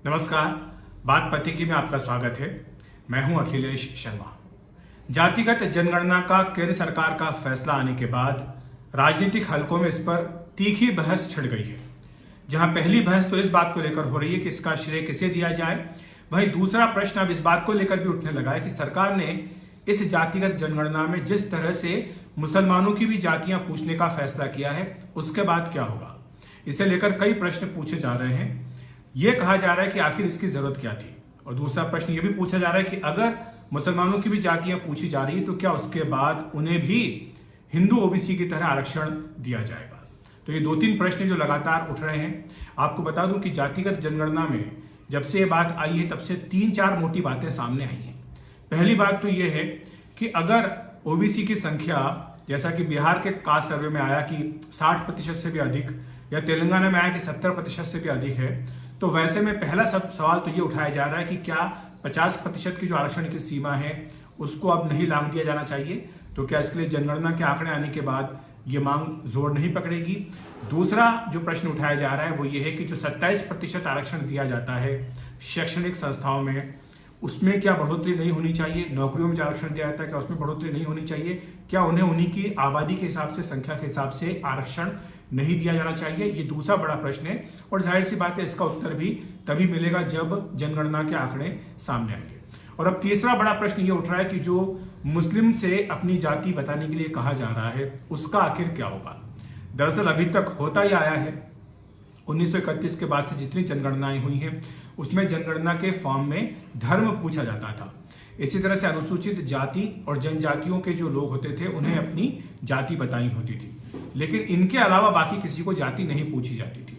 नमस्कार। बात पते की में आपका स्वागत है। मैं हूं अखिलेश शर्मा। जातिगत जनगणना का केंद्र सरकार का फैसला आने के बाद राजनीतिक हलकों में इस पर तीखी बहस छिड़ गई है। जहां पहली बहस तो इस बात को लेकर हो रही है कि इसका श्रेय किसे दिया जाए, वहीं दूसरा प्रश्न अब इस बात को लेकर भी उठने लगा है कि सरकार ने इस जातिगत जनगणना में जिस तरह से मुसलमानों की भी जातियां पूछने का फैसला किया है, उसके बाद क्या होगा। इसे लेकर कई प्रश्न पूछे जा रहे हैं। यह कहा जा रहा है कि आखिर इसकी जरूरत क्या थी, और दूसरा प्रश्न यह भी पूछा जा रहा है कि अगर मुसलमानों की भी जातियां पूछी जा रही है तो क्या उसके बाद उन्हें भी हिंदू ओबीसी की तरह आरक्षण दिया जाएगा। तो ये दो तीन प्रश्न जो लगातार उठ रहे हैं। आपको बता दूं कि जातिगत जनगणना में जब से ये बात आई है तब से 3-4 मोटी बातें सामने आई हैं। पहली बात तो यह है कि अगर ओबीसी की संख्या, जैसा कि बिहार के कास्ट सर्वे में आया कि 60% से भी अधिक, या तेलंगाना में आया कि 70% से भी अधिक है, तो वैसे में पहला सवाल तो ये उठाया जा रहा है कि क्या 50% की जो आरक्षण की सीमा है उसको अब नहीं लांघ दिया जाना चाहिए। तो क्या इसके लिए जनगणना के आंकड़े आने के बाद ये मांग जोर नहीं पकड़ेगी। दूसरा जो प्रश्न उठाया जा रहा है वो ये है कि जो 27% आरक्षण दिया जाता है शैक्षणिक संस्थाओं में, उसमें क्या बढ़ोतरी नहीं होनी चाहिए। नौकरियों में जो आरक्षण दिया जाता है क्या उसमें बढ़ोतरी नहीं होनी चाहिए। क्या उन्हें उन्हीं की आबादी के हिसाब से, संख्या के हिसाब से आरक्षण नहीं दिया जाना चाहिए। ये दूसरा बड़ा प्रश्न है, और जाहिर सी बात है इसका उत्तर भी तभी मिलेगा जब जनगणना के आंकड़े सामने आएंगे। और अब तीसरा बड़ा प्रश्न ये उठ रहा है कि जो मुस्लिम से अपनी जाति बताने के लिए कहा जा रहा है उसका आखिर क्या होगा। दरअसल अभी तक होता ही आया है, 1931 के बाद से जितनी जनगणनाएं हुई हैं उसमें जनगणना के फॉर्म में धर्म पूछा जाता था। इसी तरह से अनुसूचित जाति और जनजातियों के जो लोग होते थे उन्हें अपनी जाति बतानी होती थी, लेकिन इनके अलावा बाकी किसी को जाति नहीं पूछी जाती थी।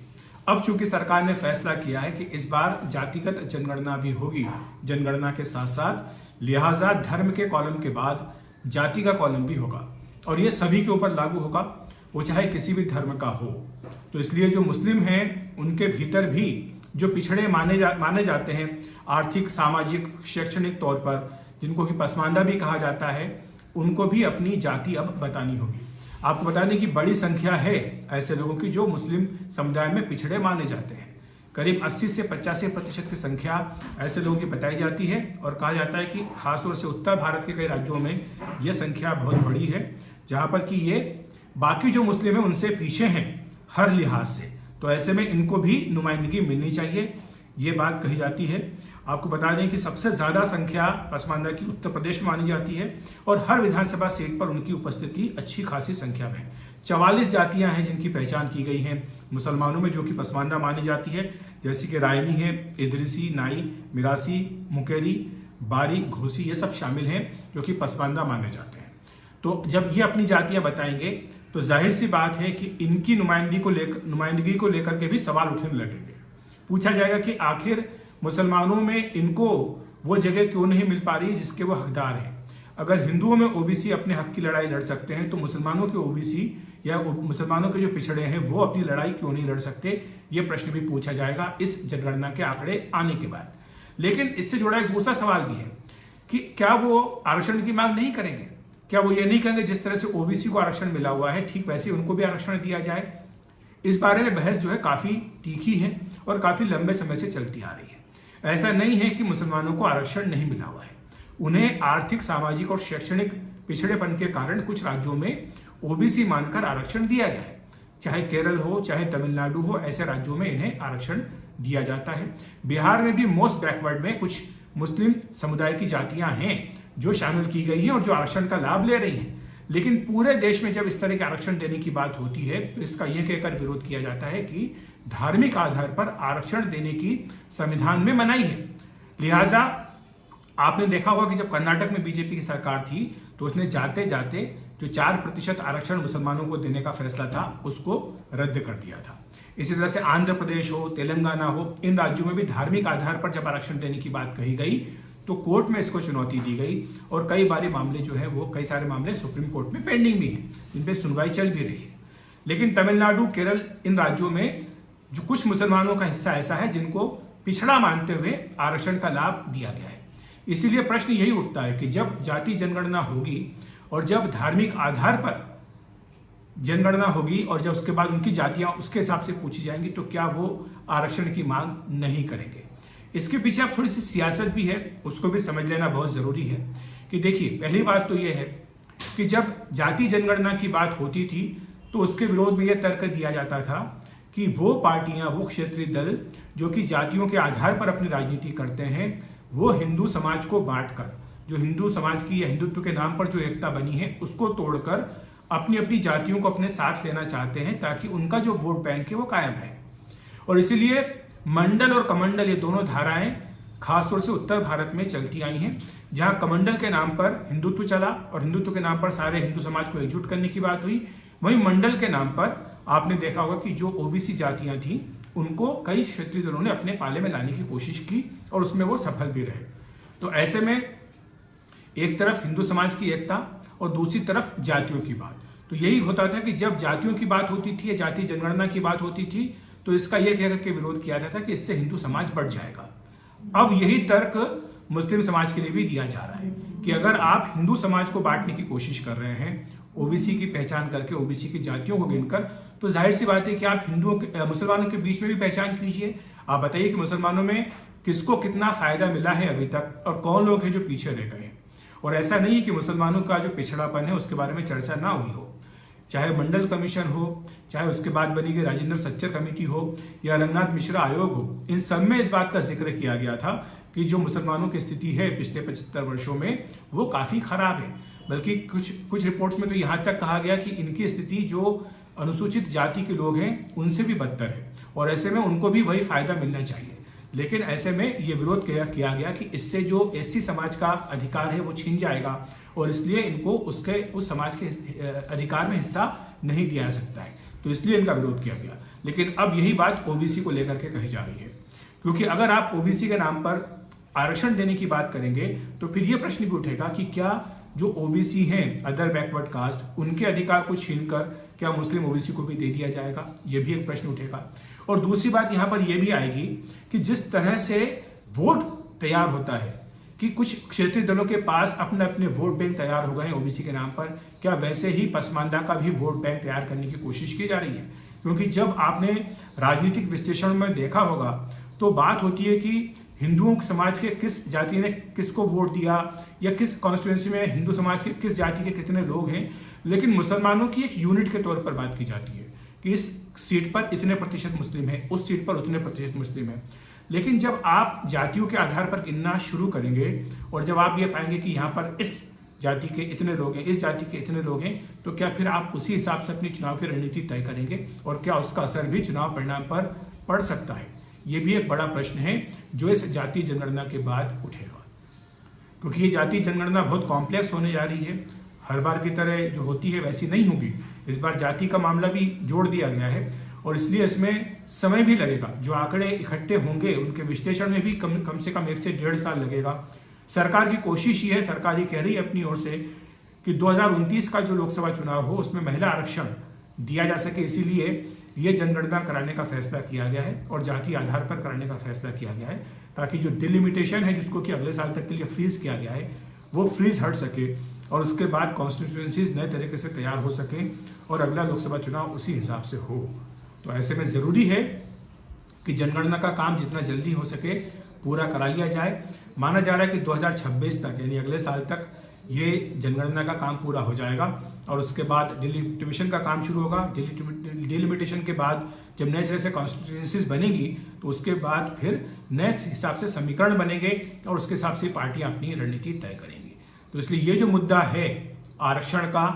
अब चूंकि सरकार ने फैसला किया है कि इस बार जातिगत जनगणना भी होगी जनगणना के साथ साथ, लिहाजा धर्म के कॉलम के बाद जाति का कॉलम भी होगा, और यह सभी के ऊपर लागू होगा, वो चाहे किसी भी धर्म का हो। तो इसलिए जो मुस्लिम हैं उनके भीतर भी जो पिछड़े माने जाते हैं आर्थिक, सामाजिक, शैक्षणिक तौर पर, जिनको कि पसमानदा भी कहा जाता है, उनको भी अपनी जाति अब बतानी होगी। आपको बताने की बड़ी संख्या है ऐसे लोगों की जो मुस्लिम समुदाय में पिछड़े माने जाते हैं। करीब 80 से 85% की संख्या ऐसे लोगों की बताई जाती है, और कहा जाता है कि खासतौर से उत्तर भारत के कई राज्यों में यह संख्या बहुत बड़ी है, जहां पर कि ये बाकी जो मुस्लिम है उनसे पीछे हैं हर लिहाज से। तो ऐसे में इनको भी नुमाइंदगी मिलनी चाहिए, ये बात कही जाती है। आपको बता दें कि सबसे ज्यादा संख्या पसमानदा की उत्तर प्रदेश में मानी जाती है, और हर विधानसभा सीट पर उनकी उपस्थिति अच्छी खासी संख्या में है। 44 जातियां हैं जिनकी पहचान की गई है मुसलमानों में, जो कि पसमानदा मानी जाती है, जैसे कि रायनी है, इदरिसी, नाई, मिरासी, मुकेरी, बारी, घोसी, ये सब शामिल हैं जो कि पसमानदा माने जाते हैं। तो जब ये अपनी जातियां बताएंगे तो जाहिर सी बात है कि इनकी नुमाइंदगी को लेकर के भी सवाल उठने लगेंगे। पूछा जाएगा कि आखिर मुसलमानों में इनको वो जगह क्यों नहीं मिल पा रही है जिसके वो हकदार हैं। अगर हिंदुओं में ओबीसी अपने हक की लड़ाई लड़ सकते हैं तो मुसलमानों के ओबीसी या मुसलमानों के जो पिछड़े हैं वो अपनी लड़ाई क्यों नहीं लड़ सकते। ये प्रश्न भी पूछा जाएगा इस जनगणना के आंकड़े आने के बाद। लेकिन इससे जुड़ा एक दूसरा सवाल भी है कि क्या वो आरक्षण की मांग नहीं करेंगे। क्या वो ये नहीं कहेंगे जिस तरह से ओबीसी को आरक्षण मिला हुआ है ठीक वैसे उनको भी आरक्षण दिया जाए। इस बारे में बहस जो है काफी तीखी है और काफी लंबे समय से चलती आ रही है। ऐसा नहीं है कि मुसलमानों को आरक्षण नहीं मिला हुआ है, उन्हें आर्थिक, सामाजिक और शैक्षणिक पिछड़ेपन के कारण कुछ राज्यों में ओबीसी मानकर आरक्षण दिया गया है। चाहे केरल हो, चाहे तमिलनाडु हो, ऐसे राज्यों में इन्हें आरक्षण दिया जाता है। बिहार में भी मोस्ट बैकवर्ड में कुछ मुस्लिम समुदाय की जातियां हैं जो शामिल की गई हैं और जो आरक्षण का लाभ ले रही हैं। लेकिन पूरे देश में जब इस तरह के आरक्षण देने की बात होती है तो इसका यह कहकर विरोध किया जाता है कि धार्मिक आधार पर आरक्षण देने की संविधान में मनाही है। लिहाजा आपने देखा होगा कि जब कर्नाटक में बीजेपी की सरकार थी तो उसने जाते जाते जो 4% आरक्षण मुसलमानों को देने का फैसला था उसको रद्द कर दिया था। इसी तरह से आंध्र प्रदेश हो, तेलंगाना हो, इन राज्यों में भी धार्मिक आधार पर जब आरक्षण देने की बात कही गई तो कोर्ट में इसको चुनौती दी गई, और कई बारी मामले जो है वो कई सारे मामले सुप्रीम कोर्ट में पेंडिंग भी हैं जिन पे सुनवाई चल भी रही है। लेकिन तमिलनाडु, केरल, इन राज्यों में जो कुछ मुसलमानों का हिस्सा ऐसा है जिनको पिछड़ा मानते हुए आरक्षण का लाभ दिया गया है। इसीलिए प्रश्न यही उठता है कि जब जाति जनगणना होगी और जब धार्मिक आधार पर जनगणना होगी और जब उसके बाद उनकी जातियां उसके हिसाब से पूछी जाएंगी तो क्या वो आरक्षण की मांग नहीं करेंगे। इसके पीछे अब थोड़ी सी सियासत भी है, उसको भी समझ लेना बहुत ज़रूरी है। कि देखिए, पहली बात तो ये है कि जब जाति जनगणना की बात होती थी तो उसके विरोध में यह तर्क दिया जाता था कि वो पार्टियां, वो क्षेत्रीय दल जो कि जातियों के आधार पर अपनी राजनीति करते हैं, वो हिंदू समाज को बांटकर, जो हिंदू समाज की या हिंदुत्व के नाम पर जो एकता बनी है उसको तोड़कर अपनी अपनी जातियों को अपने साथ लेना चाहते हैं, ताकि उनका जो वोट बैंक है वो कायम रहे। और इसीलिए मंडल और कमंडल, ये दोनों धाराएं खासतौर से उत्तर भारत में चलती आई हैं, जहां कमंडल के नाम पर हिंदुत्व चला और हिंदुत्व के नाम पर सारे हिंदू समाज को एकजुट करने की बात हुई। वहीं मंडल के नाम पर आपने देखा होगा कि जो ओबीसी जातियां थी उनको कई क्षेत्रीय दलों ने अपने पाले में लाने की कोशिश की और उसमें वो सफल भी रहे। तो ऐसे में एक तरफ हिंदू समाज की एकता और दूसरी तरफ जातियों की बात। तो यही होता था कि जब जातियों की बात होती थी या जाति जनगणना की बात होती थी तो इसका यह कहकर के विरोध किया जाता था कि इससे हिंदू समाज बढ़ जाएगा। अब यही तर्क मुस्लिम समाज के लिए भी दिया जा रहा है कि अगर आप हिंदू समाज को बांटने की कोशिश कर रहे हैं ओबीसी की पहचान करके, ओबीसी की जातियों को गिनकर, तो जाहिर सी बात है कि आप हिंदुओं के, मुसलमानों के बीच में भी पहचान कीजिए। आप बताइए कि मुसलमानों में किसको कितना फायदा मिला है अभी तक और कौन लोग हैं जो पीछे रह गए हैं। और ऐसा नहीं है कि मुसलमानों का जो पिछड़ापन है उसके बारे में चर्चा ना हुई हो, चाहे मंडल कमीशन हो, चाहे उसके बाद बनी गई राजेंद्र सच्चर कमेटी हो या रंगनाथ मिश्रा आयोग हो, इन सब में इस बात का जिक्र किया गया था कि जो मुसलमानों की स्थिति है पिछले 75 वर्षों में वो काफ़ी खराब है। बल्कि कुछ रिपोर्ट्स में तो यहाँ तक कहा गया कि इनकी स्थिति जो अनुसूचित जाति के लोग हैं उनसे भी बदतर है और ऐसे में उनको भी वही फायदा मिलना चाहिए। लेकिन ऐसे में ये विरोध किया गया कि इससे जो एससी समाज का अधिकार है वो छीन जाएगा और इसलिए इनको उस समाज के अधिकार में हिस्सा नहीं दिया जा सकता है, तो इसलिए इनका विरोध किया गया। लेकिन अब यही बात ओबीसी को लेकर के कही जा रही है, क्योंकि अगर आप ओबीसी के नाम पर आरक्षण देने की बात करेंगे तो फिर यह प्रश्न भी उठेगा कि क्या जो ओबीसी हैं, अदर बैकवर्ड कास्ट, उनके अधिकार को छीनकर क्या मुस्लिम ओबीसी को भी दे दिया जाएगा? ये भी एक प्रश्न उठेगा। और दूसरी बात यहाँ पर यह भी आएगी कि जिस तरह से वोट तैयार होता है कि कुछ क्षेत्रीय दलों के पास अपने अपने वोट बैंक तैयार हो गए हैं ओबीसी के नाम पर, क्या वैसे ही पसमानदा का भी वोट बैंक तैयार करने की कोशिश की जा रही है? क्योंकि जब आपने राजनीतिक विश्लेषण में देखा होगा तो बात होती है कि हिंदुओं समाज के किस जाति ने किसको वोट दिया या किस कॉन्स्टिट्यूंसी में हिंदू समाज के किस जाति के कितने लोग हैं, लेकिन मुसलमानों की एक यूनिट के तौर पर बात की जाती है कि इस सीट पर इतने प्रतिशत मुस्लिम है, उस सीट पर उतने प्रतिशत मुस्लिम है। लेकिन जब आप जातियों के आधार पर गिनना शुरू करेंगे और जब आप ये पाएंगे कि यहाँ पर इस जाति के इतने लोग हैं, इस जाति के इतने लोग हैं, तो क्या फिर आप उसी हिसाब से अपनी चुनाव की रणनीति तय करेंगे और क्या उसका असर भी चुनाव परिणाम पर पड़ सकता है? ये भी एक बड़ा प्रश्न है जो इस जाति जनगणना के बाद उठेगा, क्योंकि ये जाति जनगणना बहुत कॉम्प्लेक्स होने जा रही है। हर बार की तरह जो होती है वैसी नहीं होगी। इस बार जाति का मामला भी जोड़ दिया गया है और इसलिए इसमें समय भी लगेगा। जो आंकड़े इकट्ठे होंगे उनके विश्लेषण में भी कम से कम 1 से 1.5 साल लगेगा। सरकार की कोशिश ये है, सरकार ये कह रही है अपनी ओर से कि 2029 का जो लोकसभा चुनाव हो उसमें महिला आरक्षण दिया जा सके, इसीलिए ये जनगणना कराने का फैसला किया गया है और जाति आधार पर कराने का फैसला किया गया है, ताकि जो डिलिमिटेशन है जिसको कि अगले साल तक के लिए फ्रीज किया गया है वो फ्रीज हट सके और उसके बाद कॉन्स्टिट्यूएंसीज नए तरीके से तैयार हो सकें और अगला लोकसभा चुनाव उसी हिसाब से हो। तो ऐसे में ज़रूरी है कि जनगणना का काम जितना जल्दी हो सके पूरा करा लिया जाए। माना जा रहा है कि 2026 तक यानी अगले साल तक ये जनगणना का काम पूरा हो जाएगा और उसके बाद डिलिमिटेशन का काम शुरू होगा। डिलिमिटेशन के बाद जब नए सिरे से कॉन्स्टिट्यूएंसीज बनेंगी तो उसके बाद फिर नए हिसाब से समीकरण बनेंगे और उसके हिसाब से पार्टियां अपनी रणनीति तय करेंगी। तो इसलिए ये जो मुद्दा है आरक्षण का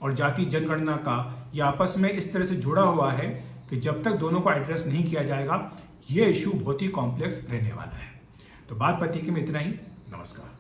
और जाति जनगणना का, ये आपस में इस तरह से जुड़ा हुआ है कि जब तक दोनों को एड्रेस नहीं किया जाएगा ये इशू बहुत ही कॉम्प्लेक्स रहने वाला है। तो बात पति की में इतना ही। नमस्कार।